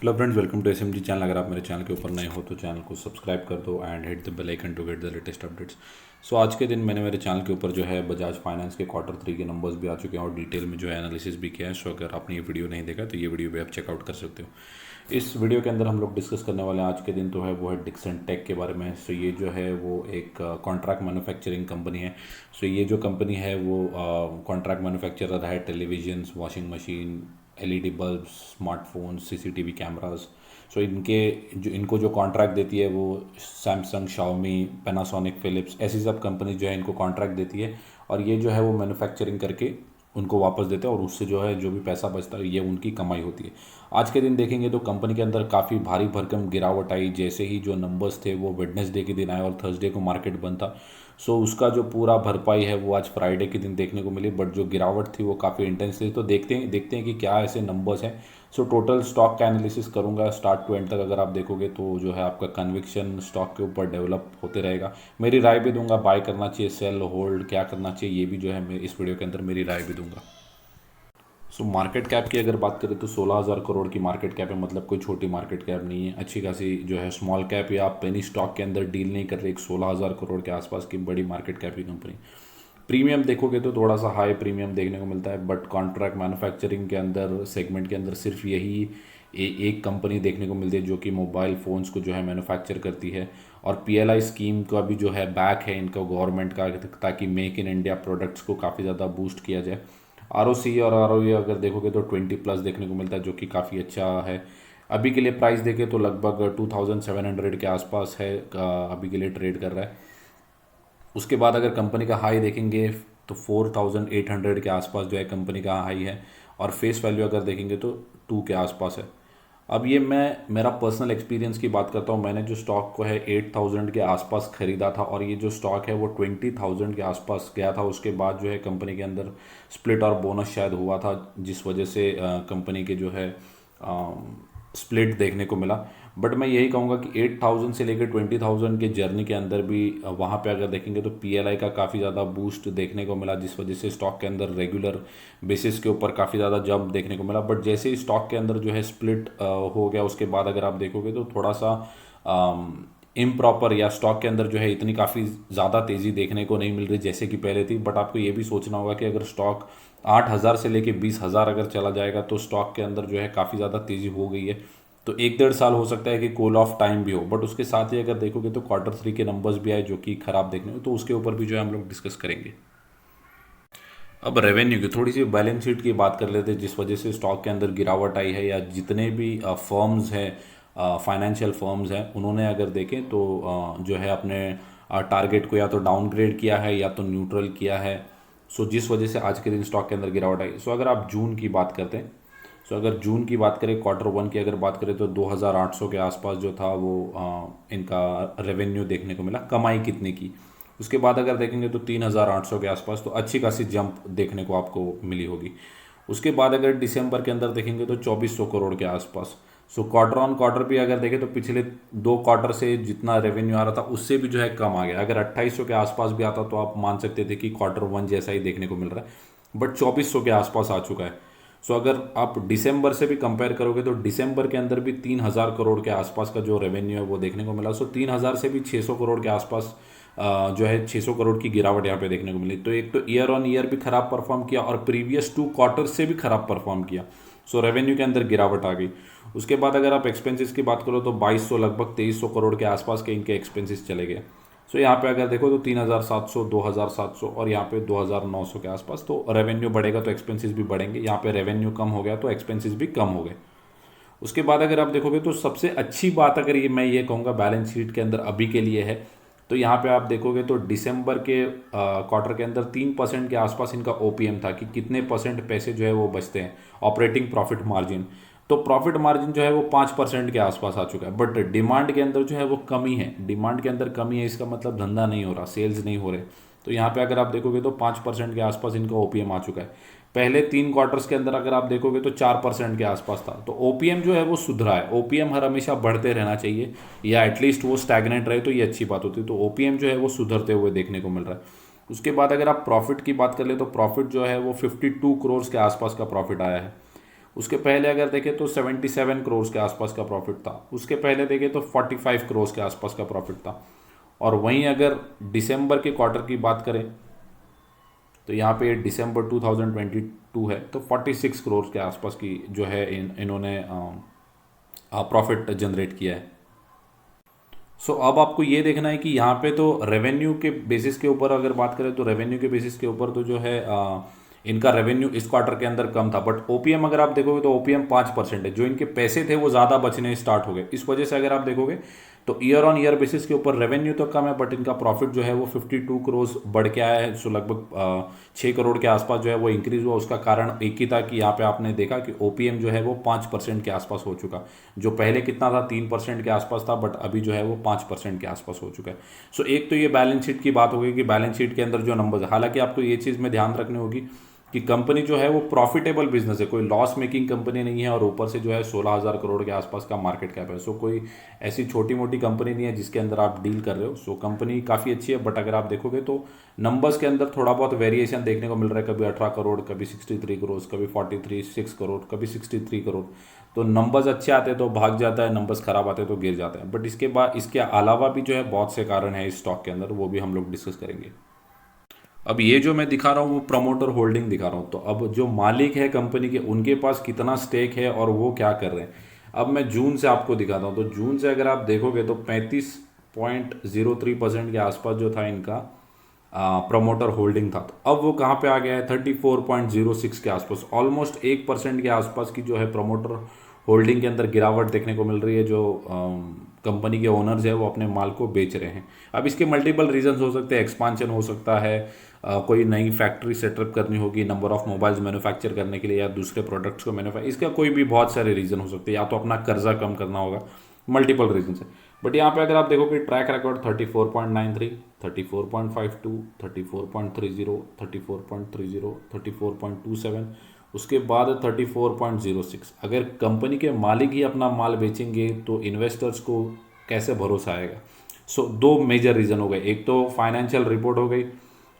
Hello friends, welcome to SMG channel. अगर आप मेरे चैनल के ऊपर नए हो तो चैनल को सब्सक्राइब कर दो and hit the bell icon to get the latest updates. So आज के दिन मैंने मेरे चैनल के ऊपर जो है बजाज फाइनेंस के क्वार्टर 3 के नंबर्स भी आ चुके हैं और डिटेल में जो है एनालिसिस भी किया है। सो अगर आपने ये वीडियो नहीं देखा तो ये वीडियो भी आप चेकआउट कर सकते हो। इस वीडियो के अंदर हम लोग डिस्कस करने वाले हैं आज के दिन तो है वो है डिक्सन टेक के बारे में। सो ये जो है वो एक कॉन्ट्रैक्ट मैन्युफैक्चरिंग कंपनी है। सो ये जो कंपनी है वो कॉन्ट्रैक्ट मैन्युफैक्चरर है televisions, washing machine, LED bulb, smartphone, CCTV cameras. So इनको जो कॉन्ट्रैक्ट देती है वो सैमसंग, शाओमी, पैनासोनिक, फिलिप्स ऐसी सब कंपनी जो है इनको कॉन्ट्रैक्ट देती है और ये जो है वो मैन्युफैक्चरिंग करके उनको वापस देते हैं और उससे जो है जो भी पैसा बचता है ये उनकी कमाई होती है। आज के दिन देखेंगे तो कंपनी के अंदर काफ़ी भारी भरकम गिरावट आई। जैसे ही जो नंबर्स थे वो वेडनेसडे के दिन आए और थर्सडे को मार्केट बंद था। सो उसका जो पूरा भरपाई है वो आज फ्राइडे के दिन देखने को मिली, बट जो गिरावट थी वो काफ़ी इंटेंस थी। तो देखते हैं कि क्या ऐसे नंबर्स हैं। सो टोटल स्टॉक का एनालिसिस करूंगा स्टार्ट टू एंड तक। अगर आप देखोगे तो जो है आपका कन्विक्शन स्टॉक के ऊपर डेवलप होते रहेगा। मेरी राय भी दूंगा, बाय करना चाहिए, सेल, होल्ड, क्या करना चाहिए, ये भी जो है मैं इस वीडियो के अंदर मेरी राय भी दूंगा। सो मार्केट कैप की अगर बात करें तो 16,000 करोड़ की मार्केट कैप है। मतलब कोई छोटी मार्केट कैप नहीं है, अच्छी खासी जो है स्मॉल कैप या आप पेनी स्टॉक के अंदर डील नहीं कर रहे। एक 16,000 करोड़ के आसपास की बड़ी मार्केट कैप की कंपनी। प्रीमियम देखोगे तो थोड़ा सा हाई प्रीमियम देखने को मिलता है, बट कॉन्ट्रैक्ट मैन्युफैक्चरिंग के अंदर सेगमेंट के अंदर सिर्फ यही एक कंपनी देखने को मिलती है जो कि मोबाइल फ़ोन्स को जो है मैन्युफैक्चर करती है। और पीएलआई स्कीम का भी जो है बैक है इनका गवर्नमेंट का, ताकि मेक इन इंडिया प्रोडक्ट्स को काफ़ी ज़्यादा बूस्ट किया जाए। आरओसी और आरओई अगर देखोगे तो 20+ देखने को मिलता है जो कि काफ़ी अच्छा है। अभी के लिए प्राइस देखें तो लगभग 2700 के आसपास है, अभी के लिए ट्रेड कर रहा है। उसके बाद अगर कंपनी का हाई देखेंगे तो 4800 के आसपास जो है कंपनी का हाई है और फेस वैल्यू अगर देखेंगे तो 2 के आसपास है। अब ये मैं मेरा पर्सनल एक्सपीरियंस की बात करता हूँ। मैंने जो स्टॉक को है 8000 के आसपास ख़रीदा था और ये जो स्टॉक है वो 20,000 के आसपास गया था। उसके बाद जो है कंपनी के अंदर स्प्लिट और बोनस शायद हुआ था जिस वजह से कंपनी के जो है स्प्लिट देखने को मिला। बट मैं यही कहूँगा कि 8000 से लेकर 20,000 के जर्नी के अंदर भी वहाँ पे अगर देखेंगे तो पीएलआई का काफ़ी ज़्यादा बूस्ट देखने को मिला, जिस वजह से स्टॉक के अंदर रेगुलर बेसिस के ऊपर काफ़ी ज़्यादा जंप देखने को मिला। बट जैसे ही स्टॉक के अंदर जो है स्प्लिट हो गया उसके बाद अगर आप देखोगे तो थोड़ा सा इम्प्रॉपर या स्टॉक के अंदर जो है इतनी काफ़ी ज़्यादा तेज़ी देखने को नहीं मिल रही जैसे कि पहले थी। बट आपको ये भी सोचना होगा कि अगर स्टॉक 8,000 से लेके 20,000 अगर चला जाएगा तो स्टॉक के अंदर जो है काफ़ी ज़्यादा तेज़ी हो गई है। तो 1-1.5 साल हो सकता है कि कूल ऑफ टाइम भी हो। बट उसके साथ ही अगर देखोगे तो क्वार्टर 3 के नंबर्स भी आए जो कि खराब देखने को, तो उसके ऊपर भी जो है हम लोग डिस्कस करेंगे। अब रेवेन्यू की थोड़ी सी बैलेंस शीट की बात कर लेते हैं, जिस वजह से स्टॉक के अंदर गिरावट आई है या जितने भी फर्म्स हैं, फाइनेंशियल फर्म्स हैं, उन्होंने अगर देखें तो जो है अपने टारगेट को या तो डाउनग्रेड किया है या तो न्यूट्रल किया है। सो जिस वजह से आज के दिन स्टॉक के अंदर गिरावट आई। सो अगर आप जून की बात करते हैं, सो अगर जून की बात करें, क्वार्टर 1 की अगर बात करें तो 2,800 के आसपास जो था वो इनका रेवेन्यू देखने को मिला। कमाई कितने की, उसके बाद अगर देखेंगे तो 3,800 के आसपास, तो अच्छी खासी जंप देखने को आपको मिली होगी। उसके बाद अगर दिसंबर के अंदर देखेंगे तो 2,400 करोड़ के आसपास। सो क्वार्टर ऑन क्वार्टर भी अगर देखें तो पिछले 2 क्वार्टर से जितना रेवेन्यू आ रहा था उससे भी जो है कम आ गया। अगर 2,800 के आसपास भी आता तो आप मान सकते थे कि क्वार्टर 1 जैसा ही देखने को मिल रहा है, बट 2,400 के आसपास आ चुका है। सो अगर आप दिसंबर से भी कंपेयर करोगे तो दिसंबर के अंदर भी 3,000 करोड़ के आसपास का जो रेवेन्यू है वो देखने को मिला। सो 3,000 से भी 600 करोड़ के आसपास जो है 600 करोड़ की गिरावट यहाँ पे देखने को मिली। तो एक तो ईयर ऑन ईयर भी खराब परफॉर्म किया और प्रीवियस 2 क्वार्टर से भी खराब परफॉर्म किया। सो रेवेन्यू के अंदर गिरावट आ गई। उसके बाद अगर आप एक्सपेंसेस की बात करो तो 2,200 लगभग 2,300 करोड़ के आसपास के इनके एक्सपेंसेस चले गए। सो यहाँ पे अगर देखो तो 3,700, 2,700 और यहाँ पे 2,900 के आसपास। तो रेवेन्यू बढ़ेगा तो एक्सपेंसेस भी बढ़ेंगे। यहाँ पे रेवेन्यू कम हो गया तो एक्सपेंसेस भी कम हो गए। उसके बाद अगर आप देखोगे तो सबसे अच्छी बात अगर ये मैं ये कहूँगा बैलेंस शीट के अंदर अभी के लिए है, तो यहाँ पे आप देखोगे तो दिसंबर के क्वार्टर के अंदर 3% के आसपास इनका ओपीएम था कि कितने परसेंट पैसे जो है वो बचते हैं, ऑपरेटिंग प्रॉफिट मार्जिन। तो प्रॉफिट मार्जिन जो है वो 5% के आसपास आ चुका है। बट डिमांड के अंदर जो है वो कमी है, डिमांड के अंदर कमी है, इसका मतलब धंधा नहीं हो रहा, सेल्स नहीं हो रहे। तो यहाँ पे अगर आप देखोगे तो 5% के आसपास इनका ओपीएम आ चुका है। पहले 3 क्वार्टर्स के अंदर अगर आप देखोगे तो 4% के आसपास था। तो ओपीएम जो है वो सुधरा है। ओपीएम हर हमेशा बढ़ते रहना चाहिए या एटलीस्ट वो स्टैग्नेंट रहे तो ये अच्छी बात होती है। तो ओपीएम जो है वो सुधरते हुए देखने को मिल रहा है। उसके बाद अगर आप प्रॉफिट की बात कर ले तो प्रॉफिट जो है वो 52 करोड़ के आसपास का प्रॉफिट आया है। उसके पहले अगर देखें तो 77 करोड़ के आसपास का प्रॉफिट था, उसके पहले देखें तो 45 करोड़ के आसपास का प्रॉफिट था। और वहीं अगर दिसंबर के क्वार्टर की बात करें तो यहाँ पे दिसंबर 2022 है, तो 46 करोड़ के आसपास की जो है इन्होंने प्रॉफिट जनरेट किया है। सो अब आपको ये देखना है कि यहाँ पे तो रेवेन्यू के बेसिस के ऊपर अगर बात करें तो रेवेन्यू के बेसिस के ऊपर तो जो है इनका रेवेन्यू इस क्वार्टर के अंदर कम था, बट ओपीएम अगर आप देखोगे तो ओपीएम 5% है, जो इनके पैसे थे वो ज़्यादा बचने स्टार्ट हो गए। इस वजह से अगर आप देखोगे तो ईयर ऑन ईयर बेसिस के ऊपर रेवेन्यू तो कम है, बट इनका प्रॉफिट जो है वो 52 करोड़ बढ़ के आया है। सो लगभग 6 करोड़ के आसपास जो है वो इंक्रीज हुआ। उसका कारण एक ही था कि यहाँ पे आपने देखा कि ओपीएम जो है वो 5% के आसपास हो चुका, जो पहले कितना था 3% के आसपास था, बट अभी जो है वो 5% के आसपास हो चुका है। सो एक तो ये बैलेंस शीट की बात होगी कि बैलेंस शीट के अंदर जो नंबर्स है, हालांकि आपको ये चीज़ में ध्यान रखनी होगी कि कंपनी जो है वो प्रॉफिटेबल बिजनेस है, कोई लॉस मेकिंग कंपनी नहीं है, और ऊपर से जो है 16,000 करोड़ के आसपास का मार्केट कैप है। सो कोई ऐसी छोटी मोटी कंपनी नहीं है जिसके अंदर आप डील कर रहे हो। सो कंपनी काफ़ी अच्छी है, बट अगर आप देखोगे तो नंबर्स के अंदर थोड़ा बहुत वेरिएशन देखने को मिल रहा है, कभी 18 करोड़, कभी 63 करोड़, कभी 6 करोड़, कभी 63 करोड़। तो नंबर्स अच्छे आते हैं तो भाग जाता है, नंबर्स खराब आते हैं तो गिर जाता है। बट इसके बाद इसके अलावा भी जो है बहुत से कारण है इस स्टॉक के अंदर, वो भी हम लोग डिस्कस करेंगे। अब ये जो मैं दिखा रहा हूँ वो प्रमोटर होल्डिंग दिखा रहा हूँ, तो अब जो मालिक है कंपनी के उनके पास कितना स्टेक है और वो क्या कर रहे हैं। अब मैं जून से आपको दिखाता हूँ, तो जून से अगर आप देखोगे तो 35.03% के आसपास जो था इनका प्रमोटर होल्डिंग था, तो अब वो कहाँ पे आ गया है 34.06 के आसपास। ऑलमोस्ट 1% के आसपास की जो है प्रमोटर होल्डिंग के अंदर गिरावट देखने को मिल रही है। जो कंपनी के ओनर्स है वो अपने माल को बेच रहे हैं। अब इसके मल्टीपल रीजंस हो सकते हैं, एक्सपांशन हो सकता है, कोई नई फैक्ट्री सेटअप करनी होगी नंबर ऑफ मोबाइल्स मैन्युफैक्चर करने के लिए, या दूसरे प्रोडक्ट्स को मैन्युफैक्चर, इसका कोई भी बहुत सारे रीज़न हो सकते हैं, या तो अपना कर्जा कम करना होगा, मल्टीपल रीजन है। बट यहाँ पे अगर आप देखोगे ट्रैक रिकॉर्ड 34.93, 34.52, 34.30, 34.30, 34.27, उसके बाद 34.06। अगर कंपनी के मालिक ही अपना माल बेचेंगे तो इन्वेस्टर्स को कैसे भरोसा आएगा। सो दो मेजर रीज़न हो गए, एक तो फाइनेंशियल रिपोर्ट हो गई,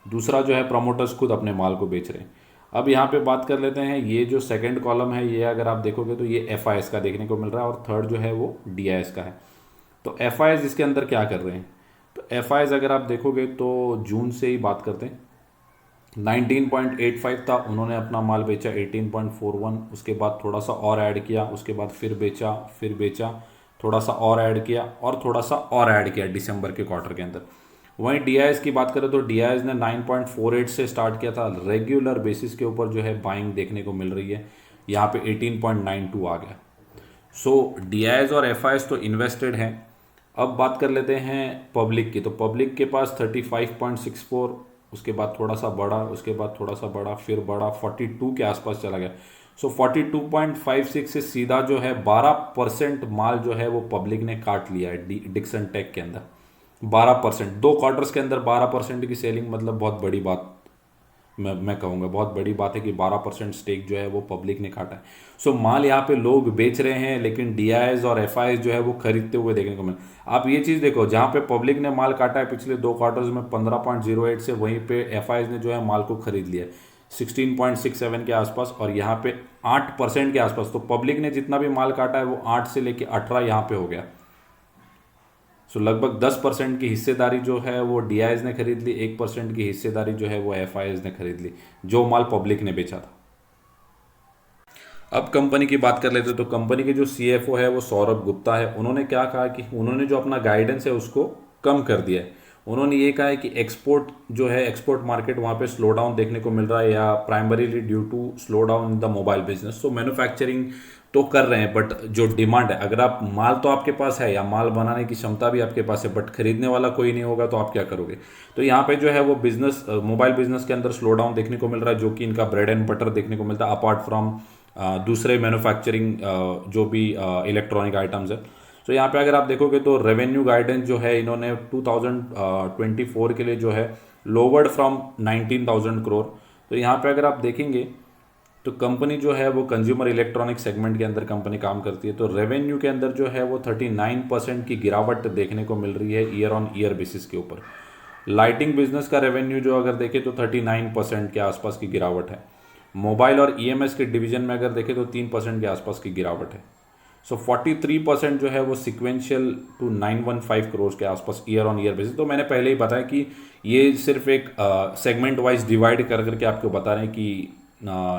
दूसरा जो है प्रमोटर्स खुद अपने माल को बेच रहे हैं। अब यहाँ पे बात कर लेते हैं, ये जो सेकंड कॉलम है ये अगर आप देखोगे तो ये एफ का देखने को मिल रहा है, और थर्ड जो है वो डी का है। तो एफ इसके अंदर क्या कर रहे हैं, तो एफ अगर आप देखोगे तो जून से ही बात करते हैं, 19.85 था, उन्होंने अपना माल बेचा 18.41, उसके बाद थोड़ा सा और ऐड किया, उसके बाद फिर बेचा, थोड़ा सा और ऐड किया, और थोड़ा सा और ऐड किया दिसंबर के क्वार्टर के अंदर। वहीं डी की बात करें तो डी ने 9.48 से स्टार्ट किया था, रेगुलर बेसिस के ऊपर जो है बाइंग देखने को मिल रही है, यहाँ पे 18.92 आ गया। सो डी और एफ तो इन्वेस्टेड हैं। अब बात कर लेते हैं पब्लिक की, तो पब्लिक के पास 35.64, उसके बाद थोड़ा सा बढ़ा, उसके बाद थोड़ा सा बढ़ा, फिर बढ़ा, 42 के आसपास चला गया। सो 42.56 से सीधा जो है 12% माल जो है वो पब्लिक ने काट लिया है डिक्सन टेक के अंदर। 12%, 2 क्वार्टर्स के अंदर 12% की सेलिंग, मतलब बहुत बड़ी बात, मैं कहूँगा बहुत बड़ी बात है कि 12% स्टेक जो है वो पब्लिक ने काटा है। सो माल यहाँ पे लोग बेच रहे हैं, लेकिन डी और एफ जो है वो खरीदते हुए देखने को मिले। आप ये चीज़ देखो, जहाँ पे पब्लिक ने माल काटा है पिछले 2 क्वार्टर्स में 15.08 से, वहीं पे एफ ने जो है माल को खरीद लिया 16.67 के आसपास, और यहाँ पे 8% के आसपास। तो पब्लिक ने जितना भी माल काटा है वो 8 से लेके 18 यहाँ पे हो गया। सो लगभग 10% की हिस्सेदारी जो है वो डी ने खरीद ली, 1% की हिस्सेदारी जो है वो एफ ने खरीद ली, जो माल पब्लिक ने बेचा था। अब कंपनी की बात कर लेते हैं, तो कंपनी के जो CFO है वो सौरभ गुप्ता है। उन्होंने क्या कहा कि उन्होंने जो अपना गाइडेंस है उसको कम कर दिया है। उन्होंने ये कहा है कि एक्सपोर्ट जो है, एक्सपोर्ट मार्केट वहाँ पे स्लो डाउन देखने को मिल रहा है, या primarily due to slow down in the mobile business. So manufacturing तो कर रहे हैं, बट जो डिमांड है, अगर आप माल तो आपके पास है, या माल बनाने की क्षमता भी आपके पास है, बट खरीदने वाला कोई नहीं होगा तो आप क्या करोगे। तो यहाँ पे जो है वो बिजनेस, मोबाइल बिजनेस के अंदर स्लो डाउन देखने को मिल रहा है, जो कि इनका ब्रेड एंड बटर देखने को मिलता है, अपार्ट फ्रॉम दूसरे मैन्युफैक्चरिंग जो भी इलेक्ट्रॉनिक आइटम्स है। तो यहाँ पे अगर आप देखोगे तो रेवेन्यू गाइडेंस जो है इन्होंने 2024 के लिए जो है लोवर्ड फ्रॉम 19,000 करोड़। तो यहाँ पे अगर आप देखेंगे तो कंपनी जो है वो कंज्यूमर इलेक्ट्रॉनिक सेगमेंट के अंदर कंपनी काम करती है, तो रेवेन्यू के अंदर जो है वो 39% की गिरावट देखने को मिल रही है ईयर ऑन ईयर बेसिस के ऊपर। लाइटिंग बिजनेस का रेवेन्यू जो अगर देखें तो 39% के आसपास की गिरावट है। मोबाइल और ईएमएस के डिवीजन में अगर देखें तो 3% के आसपास की गिरावट है। सो 43% जो है वो सिक्वेंशियल टू 915 करोड़ के आसपास ईयर ऑन ईयर बेसिस। तो मैंने पहले ही बताया कि ये सिर्फ एक सेगमेंट वाइज डिवाइड कर करके आपको बता रहे हैं कि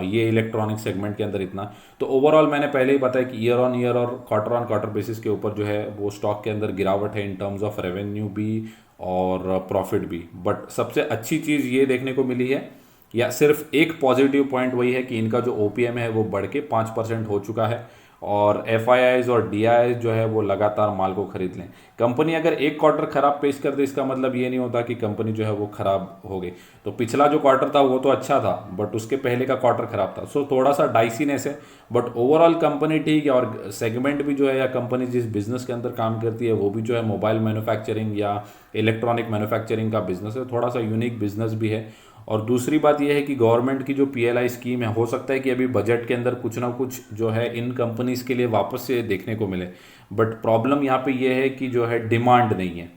ये इलेक्ट्रॉनिक सेगमेंट के अंदर इतना। तो ओवरऑल मैंने पहले ही बताया कि ईयर ऑन ईयर और क्वार्टर ऑन क्वार्टर बेसिस के ऊपर जो है वो स्टॉक के अंदर गिरावट है, इन टर्म्स ऑफ रेवेन्यू भी और प्रॉफिट भी। बट सबसे अच्छी चीज़ ये देखने को मिली है, या सिर्फ एक पॉजिटिव पॉइंट वही है कि इनका जो ओपीएम है वो बढ़ के 5% हो चुका है, और एफआईआईज और डीआईआईज जो है वो लगातार माल को खरीद लें। कंपनी अगर एक क्वार्टर खराब पेश कर दे, इसका मतलब ये नहीं होता कि कंपनी जो है वो खराब हो गई। तो पिछला जो क्वार्टर था वो तो अच्छा था, बट उसके पहले का क्वार्टर खराब था। सो थोड़ा सा डाइसीनेस है, बट ओवरऑल कंपनी ठीक है। और सेगमेंट भी जो है, या कंपनी जिस बिजनेस के अंदर काम करती है वो भी जो है मोबाइल मैन्युफैक्चरिंग या इलेक्ट्रॉनिक मैन्युफैक्चरिंग का बिजनेस है, थोड़ा सा यूनिक बिजनेस भी है। और दूसरी बात यह है कि गवर्नमेंट की जो पीएलआई स्कीम है, हो सकता है कि अभी बजट के अंदर कुछ ना कुछ जो है इन कंपनीज के लिए वापस से देखने को मिले। बट प्रॉब्लम यहाँ पे ये है कि जो है डिमांड नहीं है।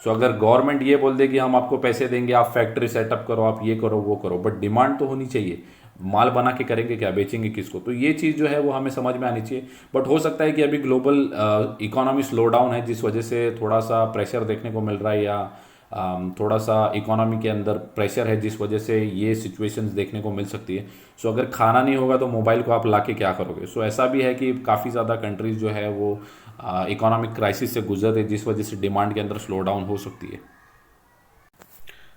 सो अगर गवर्नमेंट ये बोल दे कि हम आपको पैसे देंगे, आप फैक्ट्री सेटअप करो, आप ये करो वो करो, बट डिमांड तो होनी चाहिए। माल बना के करेंगे क्या, बेचेंगे किसको? तो ये चीज़ जो है वो हमें समझ में आनी चाहिए। बट हो सकता है कि अभी ग्लोबल इकोनॉमी स्लो डाउन है, जिस वजह से थोड़ा सा प्रेशर देखने को मिल रहा है, या थोड़ा सा इकोनॉमी के अंदर प्रेशर है, जिस वजह से ये सिचुएशंस देखने को मिल सकती है। सो अगर खाना नहीं होगा तो मोबाइल को आप ला के क्या करोगे? सो ऐसा भी है कि काफ़ी ज़्यादा कंट्रीज़ जो है वो इकोनॉमिक क्राइसिस से गुजर रही, जिस वजह से डिमांड के अंदर स्लो डाउन हो सकती है।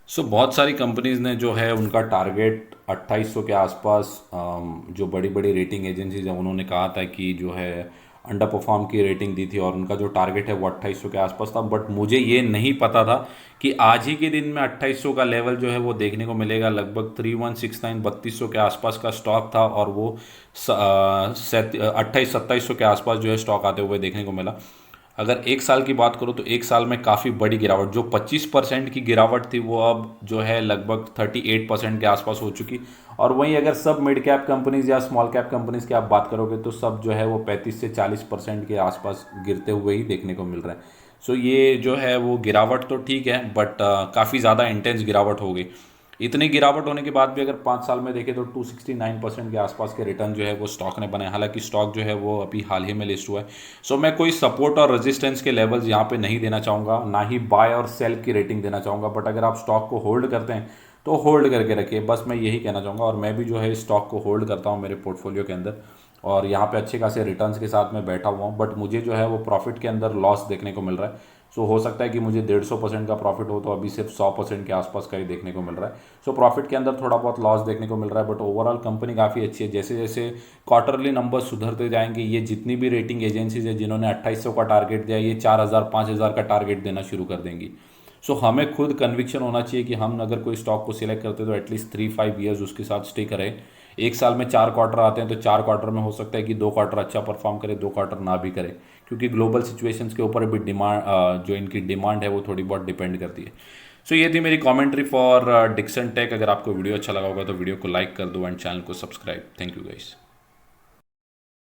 सो बहुत सारी कंपनीज ने जो है उनका टारगेट 2800 के आसपास, जो बड़ी बड़ी रेटिंग एजेंसीज हैं उन्होंने कहा था कि जो है अंडर परफॉर्म की रेटिंग दी थी, और उनका जो टारगेट है वो 2800 के आसपास था। बट मुझे ये नहीं पता था कि आज ही के दिन में 2800 का लेवल जो है वो देखने को मिलेगा। लगभग 3169 3200 के आसपास का स्टॉक था, और वो 2800 2700 के आसपास जो है स्टॉक आते हुए देखने को मिला। अगर एक साल की बात करूँ तो एक साल में काफ़ी बड़ी गिरावट, जो 25% की गिरावट थी वो अब जो है लगभग 38% के आसपास हो चुकी। और वहीं अगर सब मिड कैप कंपनीज या स्मॉल कैप कंपनीज की आप बात करोगे तो सब जो है वो 35 से 40% के आसपास गिरते हुए ही देखने को मिल रहा है। सो ये जो है वो गिरावट तो ठीक है, बट काफ़ी ज़्यादा इंटेंस गिरावट हो गई। इतनी गिरावट होने के बाद भी अगर 5 साल में देखें तो 269% के आसपास के रिटर्न जो है वो स्टॉक ने बनाए। हालांकि स्टॉक जो है वो अभी हाल ही में लिस्ट हुआ है। सो मैं कोई सपोर्ट और रेजिस्टेंस के लेवल्स यहाँ पे नहीं देना चाहूँगा, ना ही बाय और सेल की रेटिंग देना चाहूँगा। बट अगर आप स्टॉक को होल्ड करते हैं तो होल्ड करके रखिए, बस मैं यही कहना चाहूँगा। और मैं भी जो है स्टॉक को होल्ड करता हूँ मेरे पोर्टफोलियो के अंदर, और यहाँ पे अच्छे खासे रिटर्न्स के साथ मैं बैठा हुआ हूँ। बट मुझे जो है वो प्रॉफिट के अंदर लॉस देखने को मिल रहा है। सो हो सकता है कि मुझे 150% का प्रॉफिट हो, तो अभी सिर्फ 100% के आसपास का ही देखने को मिल रहा है। सो प्रॉफिट के अंदर थोड़ा बहुत लॉस देखने को मिल रहा है, बट ओवरऑल कंपनी काफ़ी अच्छी है। जैसे जैसे क्वार्टरली नंबर्स सुधरते जाएंगे, ये जितनी भी रेटिंग एजेंसीज है जिन्होंने 2800 का टारगेट दिया, ये 4000 5000 का टारगेट देना शुरू कर देंगी। सो हमें खुद कन्विक्शन होना चाहिए कि हम अगर कोई स्टॉक को सिलेक्ट करते हैं तो एटलीस्ट 3-5 ईयर्स उसके साथ स्टे करें। एक साल में 4 क्वार्टर आते हैं, तो 4 क्वार्टर में हो सकता है कि 2 क्वार्टर अच्छा परफॉर्म करे, 2 क्वार्टर ना भी करे, क्योंकि ग्लोबल सिचुएशंस के ऊपर भी डिमांड, जो इनकी डिमांड है वो थोड़ी बहुत डिपेंड करती है। सो ये थी मेरी कमेंट्री फॉर डिक्सन टेक। अगर आपको वीडियो अच्छा लगा होगा तो वीडियो को लाइक कर दो एंड चैनल को सब्सक्राइब। Thank you guys.